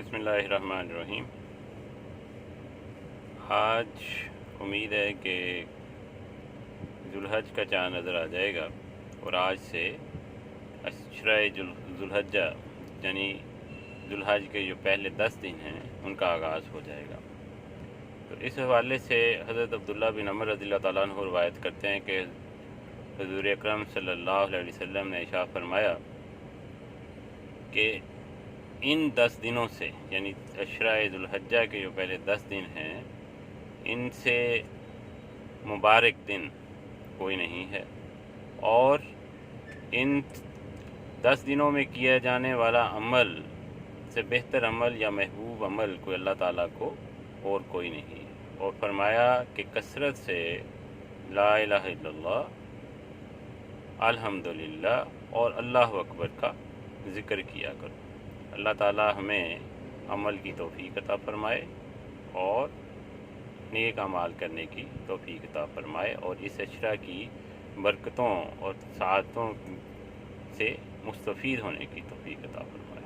बिस्मिल्लाहिर्रहमानिर्रहीम। आज उम्मीद है कि जुल्हज का चाँद नज़र आ जाएगा और आज से अशरा जुल्हज्जा यानी जुल्हज के जो पहले 10 दिन हैं उनका आगाज़ हो जाएगा। तो इस हवाले से हज़रत अब्दुल्ला बिन अमर रज़ियल्लाहु ताला अन्हु रवायत करते हैं कि हुज़ूर अकरम सल्लल्लाहु अलैहि वसल्लम ने इरशाद फरमाया कि इन 10 दिनों से यानी अशरा जुल्हज्जा के जो पहले 10 दिन हैं इनसे मुबारक दिन कोई नहीं है, और इन 10 दिनों में किया जाने वाला अमल से बेहतर अमल या महबूब अमल कोई अल्लाह ताला को और कोई नहीं है। और फरमाया कि कसरत से ला इलाहा इल्लल्लाह, अल्हम्दुलिल्लाह और अल्लाहु अकबर का ज़िक्र किया करो। अल्लाह ताला हमें अमल की तौफीक अता फरमाए और नेक अमाल करने की तौफीक अता फरमाए और इस अशरा की बरकतों और सआदतों से मुस्तफ़ीद होने की तौफीक अता फरमाए।